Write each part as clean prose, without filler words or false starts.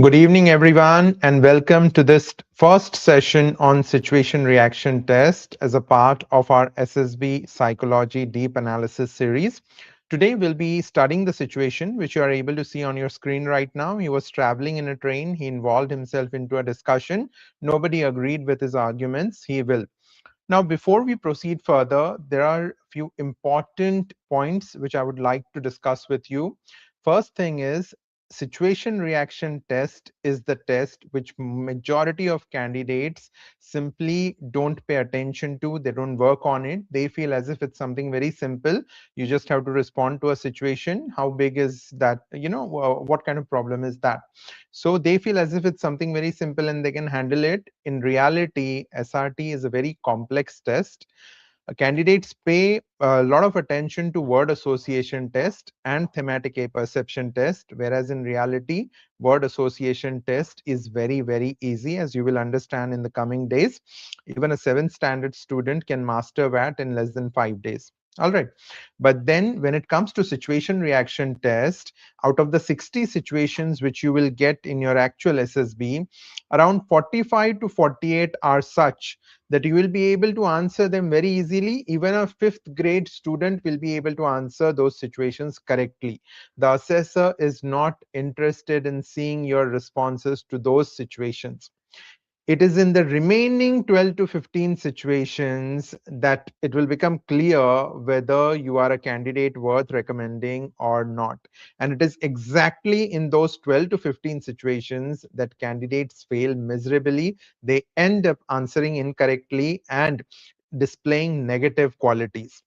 Good evening, everyone, and welcome to this first session on situation reaction test as a part of our SSB Psychology Deep Analysis series. Today, we'll be studying the situation which you are able to see on your screen right now. He was traveling in a train. He involved himself into a discussion. Nobody agreed with his arguments. He will. Now, before we proceed further, there are a few important points which I would like to discuss with you. First thing is situation reaction test is the test which majority of candidates simply don't pay attention to. They don't work on it. They feel as if it's something very simple. You just have to respond to a situation. How big is that? What kind of problem is that? So they feel as if it's something very simple and they can handle it. In reality, SRT is a very complex test. Candidates pay a lot of attention to word association test and thematic a perception test, whereas in reality, word association test is very, very easy, as you will understand in the coming days. Even a 7th standard student can master that in less than 5 days. All right. But then when it comes to situation reaction test, out of the 60 situations which you will get in your actual SSB, around 45 to 48 are such that you will be able to answer them very easily. Even a 5th grade student will be able to answer those situations correctly. The assessor is not interested in seeing your responses to those situations. It is in the remaining 12 to 15 situations that it will become clear whether you are a candidate worth recommending or not. And it is exactly in those 12 to 15 situations that candidates fail miserably. They end up answering incorrectly and displaying negative qualities.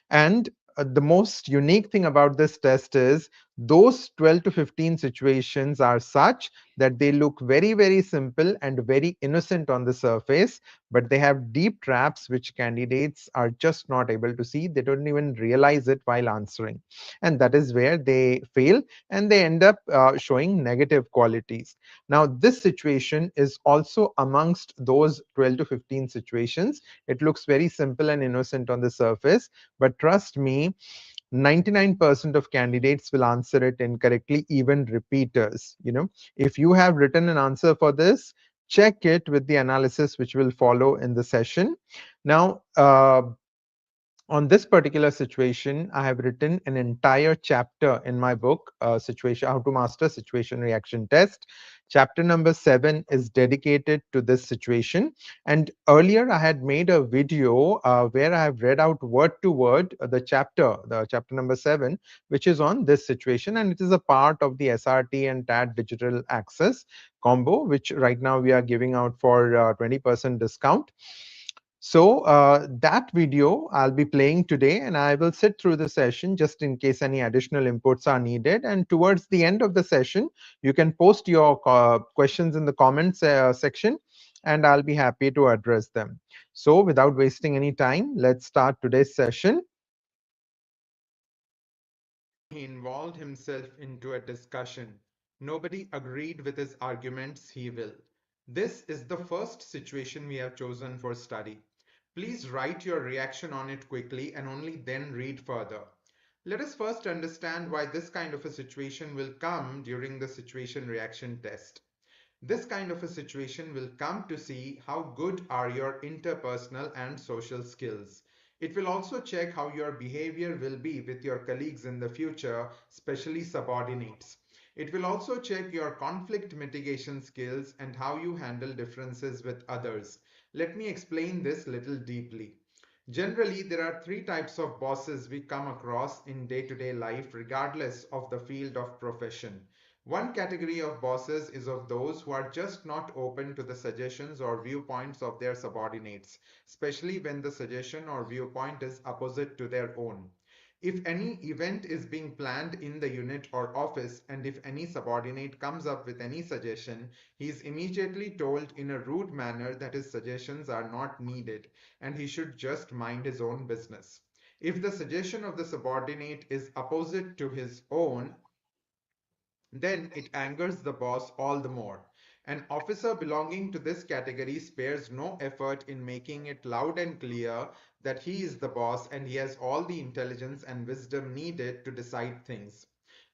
And the most unique thing about this test is those 12 to 15 situations are such that they look very, very simple and very innocent on the surface, but they have deep traps which candidates are just not able to see. They don't even realize it while answering. And that is where they fail and they end up showing negative qualities. Now, this situation is also amongst those 12 to 15 situations. It looks very simple and innocent on the surface, but trust me, 99% of candidates will answer it incorrectly, even repeaters. If you have written an answer for this, check it with the analysis which will follow in the session. Now, on this particular situation, I have written an entire chapter in my book, Situation How to Master Situation Reaction Test. Chapter number 7 is dedicated to this situation. And earlier, I had made a video where I have read out word to word the chapter number 7, which is on this situation. And it is a part of the SRT and TAT digital access combo, which right now we are giving out for 20% discount. So that video I'll be playing today, and I will sit through the session just in case any additional inputs are needed. And towards the end of the session, you can post your questions in the comments section, and I'll be happy to address them. So without wasting any time, let's start today's session. He involved himself into a discussion. Nobody agreed with his arguments. He will. This is the first situation we have chosen for study. Please write your reaction on it quickly and only then read further. Let us first understand why this kind of a situation will come during the situation reaction test. This kind of a situation will come to see how good are your interpersonal and social skills. It will also check how your behavior will be with your colleagues in the future, especially subordinates. It will also check your conflict mitigation skills and how you handle differences with others. Let me explain this little deeply. Generally, there are three types of bosses we come across in day-to-day life, regardless of the field of profession. One category of bosses is of those who are just not open to the suggestions or viewpoints of their subordinates, especially when the suggestion or viewpoint is opposite to their own. If any event is being planned in the unit or office, and if any subordinate comes up with any suggestion, he is immediately told in a rude manner that his suggestions are not needed and he should just mind his own business. If the suggestion of the subordinate is opposite to his own, then it angers the boss all the more. An officer belonging to this category spares no effort in making it loud and clear that he is the boss and he has all the intelligence and wisdom needed to decide things.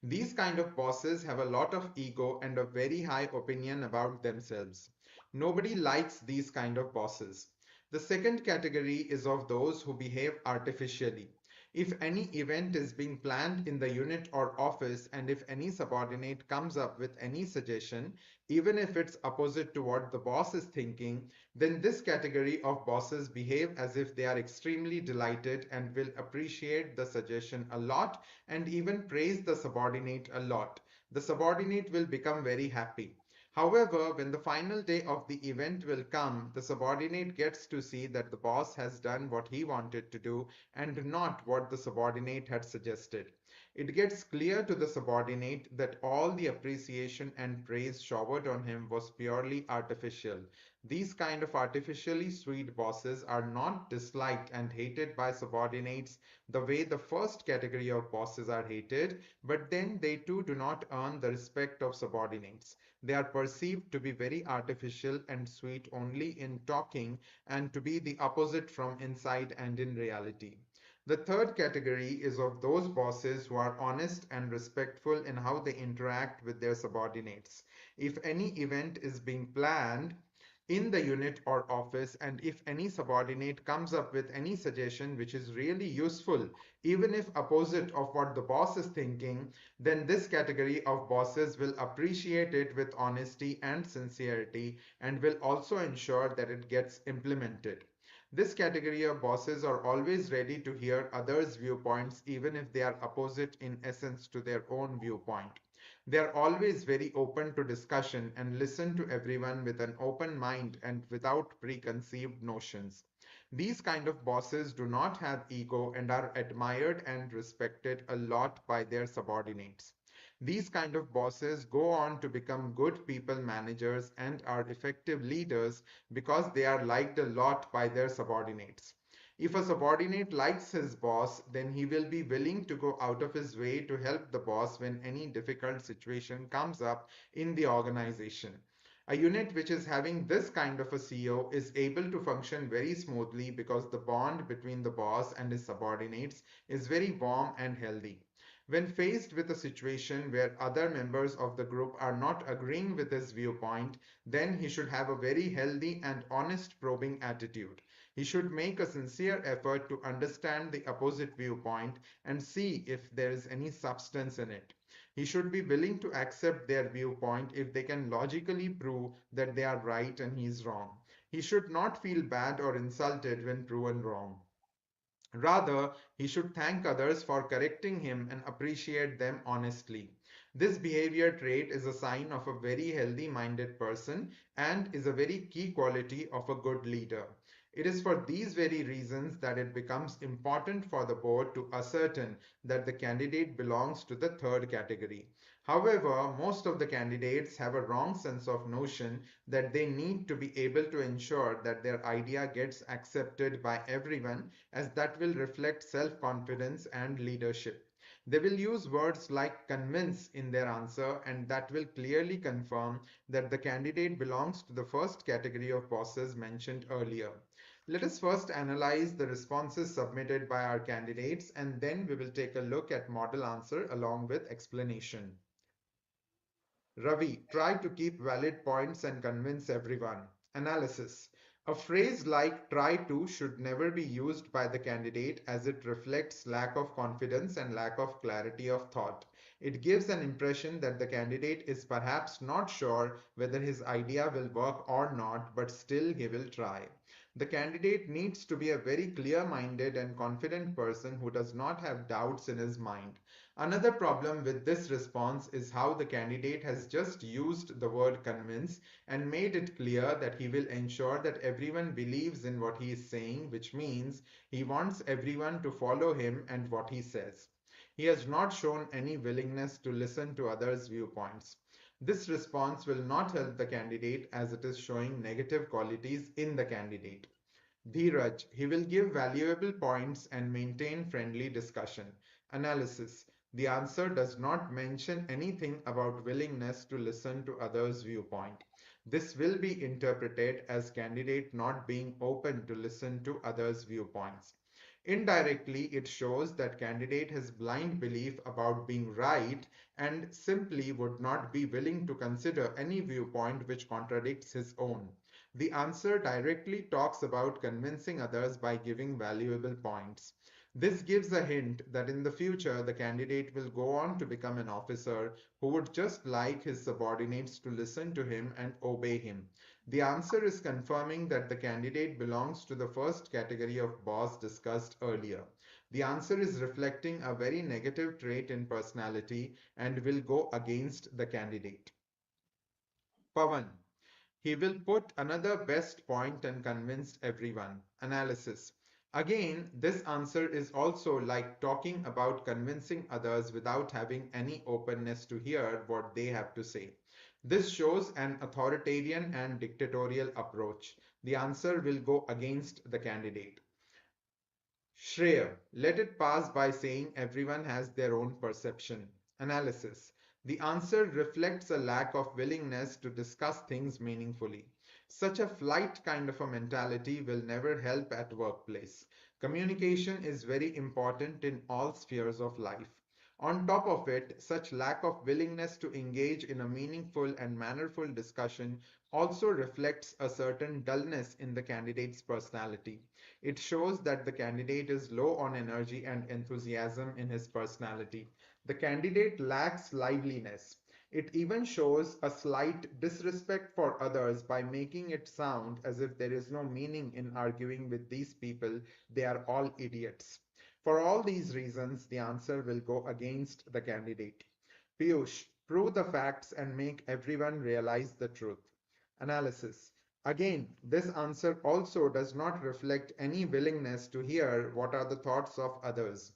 These kind of bosses have a lot of ego and a very high opinion about themselves. Nobody likes these kind of bosses. The second category is of those who behave artificially. If any event is being planned in the unit or office, and if any subordinate comes up with any suggestion, even if it's opposite to what the boss is thinking, then this category of bosses behave as if they are extremely delighted and will appreciate the suggestion a lot and even praise the subordinate a lot. The subordinate will become very happy. However, when the final day of the event will come, the subordinate gets to see that the boss has done what he wanted to do and not what the subordinate had suggested. It gets clear to the subordinate that all the appreciation and praise showered on him was purely artificial. These kind of artificially sweet bosses are not disliked and hated by subordinates the way the first category of bosses are hated, but then they too do not earn the respect of subordinates. They are perceived to be very artificial and sweet only in talking and to be the opposite from inside and in reality. The third category is of those bosses who are honest and respectful in how they interact with their subordinates. If any event is being planned, in the unit or office, and if any subordinate comes up with any suggestion which is really useful, even if opposite of what the boss is thinking, then this category of bosses will appreciate it with honesty and sincerity and will also ensure that it gets implemented. This category of bosses are always ready to hear others' viewpoints even if they are opposite in essence to their own viewpoint. They are always very open to discussion and listen to everyone with an open mind and without preconceived notions. These kind of bosses do not have ego and are admired and respected a lot by their subordinates. These kind of bosses go on to become good people managers and are effective leaders because they are liked a lot by their subordinates. If a subordinate likes his boss, then he will be willing to go out of his way to help the boss when any difficult situation comes up in the organization. A unit which is having this kind of a CEO is able to function very smoothly because the bond between the boss and his subordinates is very warm and healthy. When faced with a situation where other members of the group are not agreeing with his viewpoint, then he should have a very healthy and honest probing attitude. He should make a sincere effort to understand the opposite viewpoint and see if there is any substance in it. He should be willing to accept their viewpoint if they can logically prove that they are right and he is wrong. He should not feel bad or insulted when proven wrong. Rather, he should thank others for correcting him and appreciate them honestly. This behavior trait is a sign of a very healthy minded person and is a very key quality of a good leader. It is for these very reasons that it becomes important for the board to ascertain that the candidate belongs to the third category. However, most of the candidates have a wrong sense of notion that they need to be able to ensure that their idea gets accepted by everyone, as that will reflect self-confidence and leadership. They will use words like convince in their answer, and that will clearly confirm that the candidate belongs to the first category of bosses mentioned earlier. Let us first analyze the responses submitted by our candidates, and then we will take a look at model answer along with explanation. Ravi, try to keep valid points and convince everyone. Analysis. A phrase like try to should never be used by the candidate as it reflects lack of confidence and lack of clarity of thought. It gives an impression that the candidate is perhaps not sure whether his idea will work or not, but still he will try. The candidate needs to be a very clear-minded and confident person who does not have doubts in his mind. Another problem with this response is how the candidate has just used the word convince and made it clear that he will ensure that everyone believes in what he is saying, which means he wants everyone to follow him and what he says. He has not shown any willingness to listen to others' viewpoints. This response will not help the candidate as it is showing negative qualities in the candidate. Dheeraj, he will give valuable points and maintain friendly discussion. Analysis. The answer does not mention anything about willingness to listen to others' viewpoint. This will be interpreted as candidate not being open to listen to others' viewpoints. Indirectly, it shows that candidate has blind belief about being right and simply would not be willing to consider any viewpoint which contradicts his own. The answer directly talks about convincing others by giving valuable points. This gives a hint that in the future the candidate will go on to become an officer who would just like his subordinates to listen to him and obey him. The answer is confirming that the candidate belongs to the first category of boss discussed earlier. The answer is reflecting a very negative trait in personality and will go against the candidate. Pawan. He will put another best point and convince everyone. Analysis. Again, this answer is also like talking about convincing others without having any openness to hear what they have to say. This shows an authoritarian and dictatorial approach. The answer will go against the candidate. Shreya, let it pass by saying everyone has their own perception. Analysis. The answer reflects a lack of willingness to discuss things meaningfully. Such a flight kind of a mentality will never help at workplace. Communication is very important in all spheres of life. On top of it, such lack of willingness to engage in a meaningful and mannerful discussion also reflects a certain dullness in the candidate's personality. It shows that the candidate is low on energy and enthusiasm in his personality. The candidate lacks liveliness. It even shows a slight disrespect for others by making it sound as if there is no meaning in arguing with these people, they are all idiots. For all these reasons, the answer will go against the candidate. Piyush, prove the facts and make everyone realize the truth. Analysis. Again, this answer also does not reflect any willingness to hear what are the thoughts of others.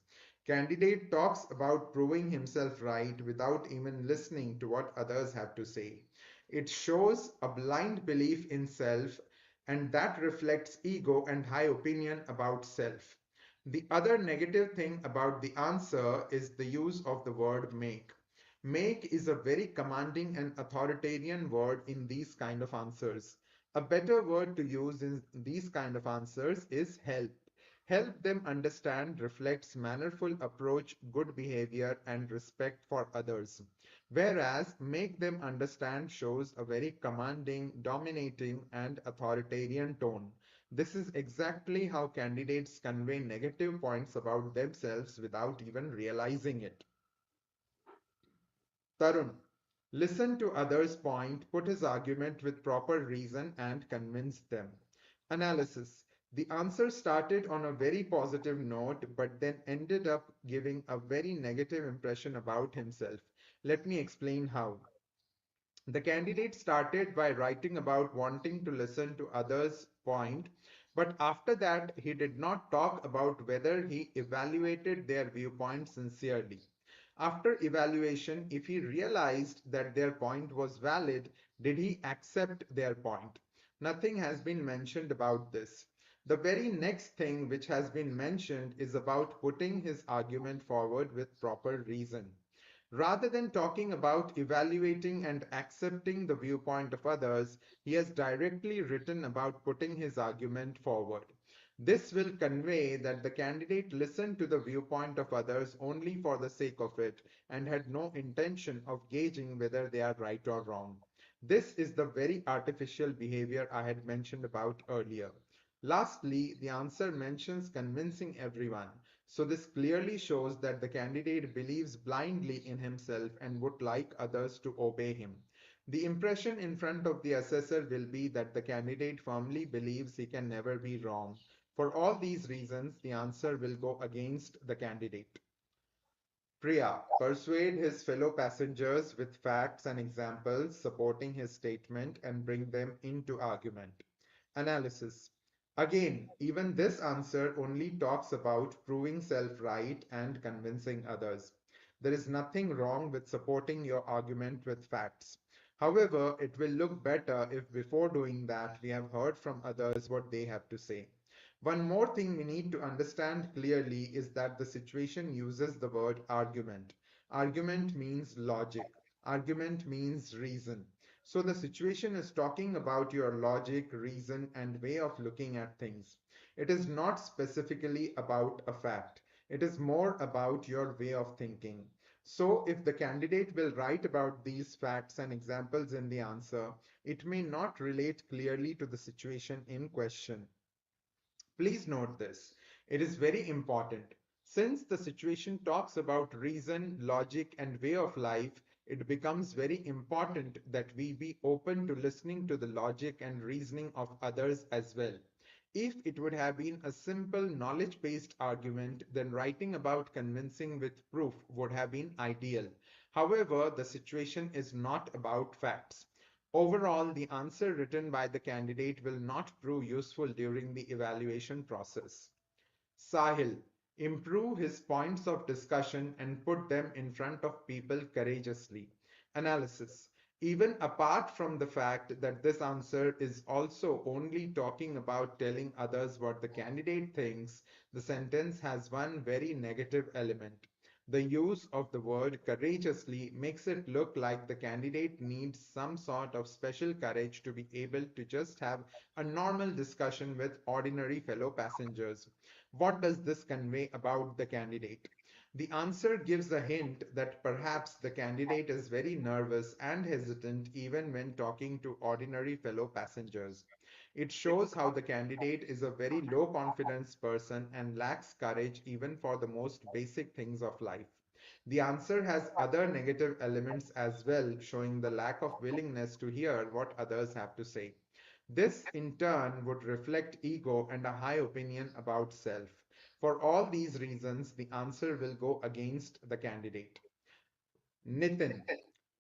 Candidate talks about proving himself right without even listening to what others have to say. It shows a blind belief in self, and that reflects ego and high opinion about self. The other negative thing about the answer is the use of the word make. Make is a very commanding and authoritarian word in these kind of answers. A better word to use in these kind of answers is help. Help them understand reflects mannerful approach, good behavior, and respect for others. Whereas make them understand shows a very commanding, dominating, and authoritarian tone. This is exactly how candidates convey negative points about themselves without even realizing it. Tarun, listen to others' point, put his argument with proper reason, and convince them. Analysis. The answer started on a very positive note, but then ended up giving a very negative impression about himself. Let me explain how. The candidate started by writing about wanting to listen to others' point, but after that, he did not talk about whether he evaluated their viewpoint sincerely. After evaluation, if he realized that their point was valid, did he accept their point? Nothing has been mentioned about this. The very next thing which has been mentioned is about putting his argument forward with proper reason. Rather than talking about evaluating and accepting the viewpoint of others, he has directly written about putting his argument forward. This will convey that the candidate listened to the viewpoint of others only for the sake of it and had no intention of gauging whether they are right or wrong. This is the very artificial behavior I had mentioned about earlier. Lastly, the answer mentions convincing everyone. So this clearly shows that the candidate believes blindly in himself and would like others to obey him. The impression in front of the assessor will be that the candidate firmly believes he can never be wrong. For all these reasons, the answer will go against the candidate. Priya, persuade his fellow passengers with facts and examples supporting his statement and bring them into argument. Analysis. Again, even this answer only talks about proving self right and convincing others. There is nothing wrong with supporting your argument with facts. However, it will look better if before doing that we have heard from others what they have to say. One more thing we need to understand clearly is that the situation uses the word argument. Argument means logic. Argument means reason. So the situation is talking about your logic, reason, and way of looking at things. It is not specifically about a fact. It is more about your way of thinking. So if the candidate will write about these facts and examples in the answer, it may not relate clearly to the situation in question. Please note this. It is very important. Since the situation talks about reason, logic, and way of life, it becomes very important that we be open to listening to the logic and reasoning of others as well. If it would have been a simple knowledge-based argument, then writing about convincing with proof would have been ideal. However, the situation is not about facts. Overall, the answer written by the candidate will not prove useful during the evaluation process. Sahil, improve his points of discussion and put them in front of people courageously. Analysis. Even apart from the fact that this answer is also only talking about telling others what the candidate thinks, the sentence has one very negative element. The use of the word courageously makes it look like the candidate needs some sort of special courage to be able to just have a normal discussion with ordinary fellow passengers. What does this convey about the candidate? The answer gives a hint that perhaps the candidate is very nervous and hesitant even when talking to ordinary fellow passengers. It shows how the candidate is a very low confidence person and lacks courage even for the most basic things of life. The answer has other negative elements as well, showing the lack of willingness to hear what others have to say. This, in turn, would reflect ego and a high opinion about self. For all these reasons, the answer will go against the candidate. Nitin.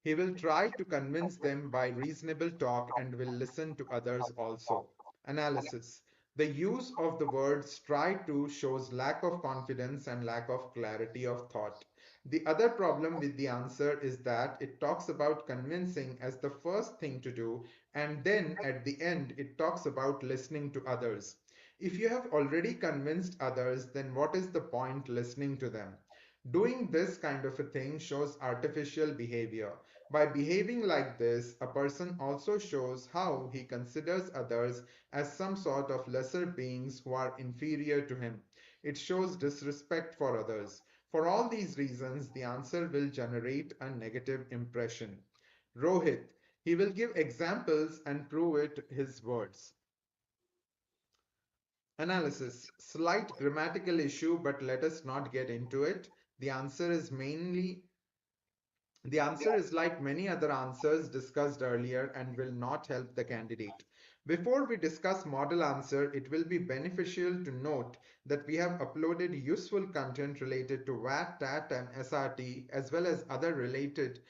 He will try to convince them by reasonable talk and will listen to others also. Analysis. The use of the words try to shows lack of confidence and lack of clarity of thought. The other problem with the answer is that it talks about convincing as the first thing to do, and then at the end it talks about listening to others. If you have already convinced others, then what is the point listening to them? Doing this kind of a thing shows artificial behavior. By behaving like this, a person also shows how he considers others as some sort of lesser beings who are inferior to him. It shows disrespect for others. For all these reasons, the answer will generate a negative impression. Rohit, he will give examples and prove it his words. Analysis. Slight grammatical issue, but let us not get into it. The answer is mainly the answer is like many other answers discussed earlier and will not help the candidate. Before we discuss model answer, it will be beneficial to note that we have uploaded useful content related to VAT, TAT and SRT as well as other related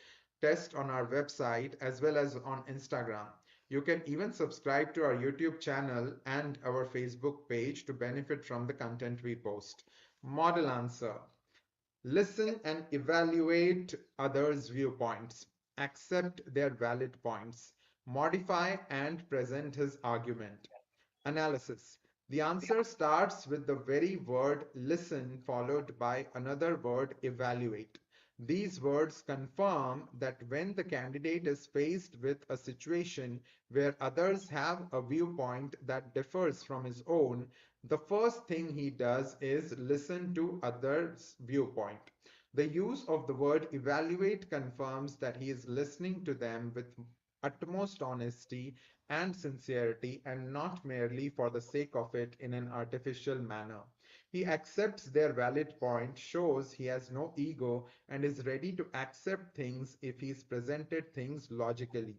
tests on our website as well as on Instagram. You can even subscribe to our YouTube channel and our Facebook page to benefit from the content we post. Model answer. Listen and evaluate others' viewpoints. Accept their valid points. Modify and present his argument. Analysis. The answer starts with the very word listen followed by another word evaluate. These words confirm that when the candidate is faced with a situation where others have a viewpoint that differs from his own, the first thing he does is listen to others' viewpoint. The use of the word evaluate confirms that he is listening to them with utmost honesty and sincerity and not merely for the sake of it in an artificial manner. He accepts their valid point, shows he has no ego and is ready to accept things if he's presented things logically.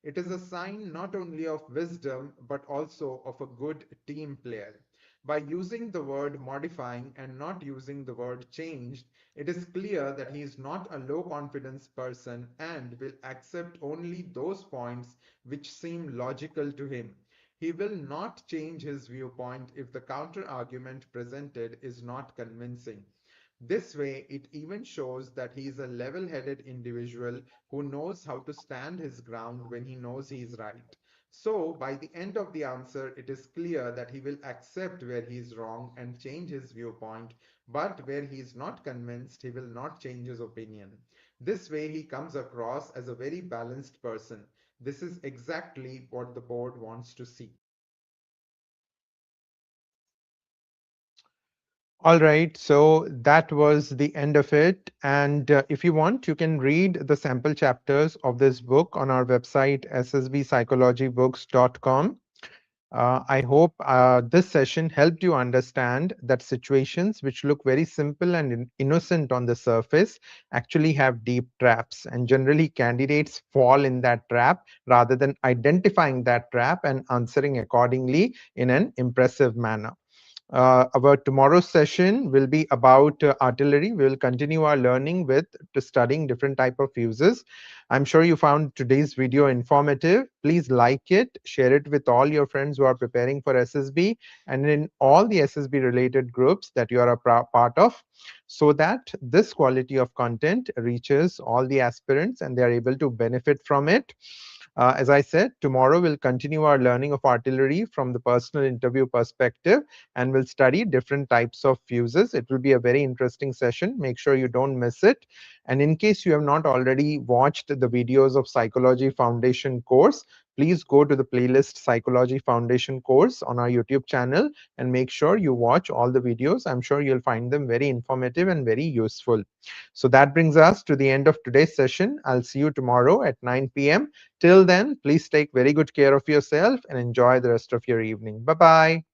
It is a sign not only of wisdom but also of a good team player. By using the word modifying and not using the word changed, it is clear that he is not a low confidence person and will accept only those points which seem logical to him. He will not change his viewpoint if the counter argument presented is not convincing. This way, it even shows that he is a level-headed individual who knows how to stand his ground when he knows he is right. So, by the end of the answer, it is clear that he will accept where he is wrong and change his viewpoint, but where he is not convinced, he will not change his opinion. This way, he comes across as a very balanced person. This is exactly what the board wants to see. All right, so that was the end of it. And if you want, you can read the sample chapters of this book on our website, ssbpsychologybooks.com. I hope this session helped you understand that situations which look very simple and innocent on the surface actually have deep traps, and generally candidates fall in that trap rather than identifying that trap and answering accordingly in an impressive manner. Our tomorrow's session will be about artillery. We will continue our learning with to studying different type of fuses. I'm sure you found today's video informative. Please like it, share it with all your friends who are preparing for SSB and in all the SSB related groups that you are a part of, so that this quality of content reaches all the aspirants and they are able to benefit from it. As I said, tomorrow we'll continue our learning of artillery from the personal interview perspective and we'll study different types of fuses. It will be a very interesting session. Make sure you don't miss it. And in case you have not already watched the videos of Psychology Foundation course, please go to the playlist Psychology Foundation course on our YouTube channel and make sure you watch all the videos. I'm sure you'll find them very informative and very useful. So that brings us to the end of today's session. I'll see you tomorrow at 9 p.m. Till then, please take very good care of yourself and enjoy the rest of your evening. Bye bye.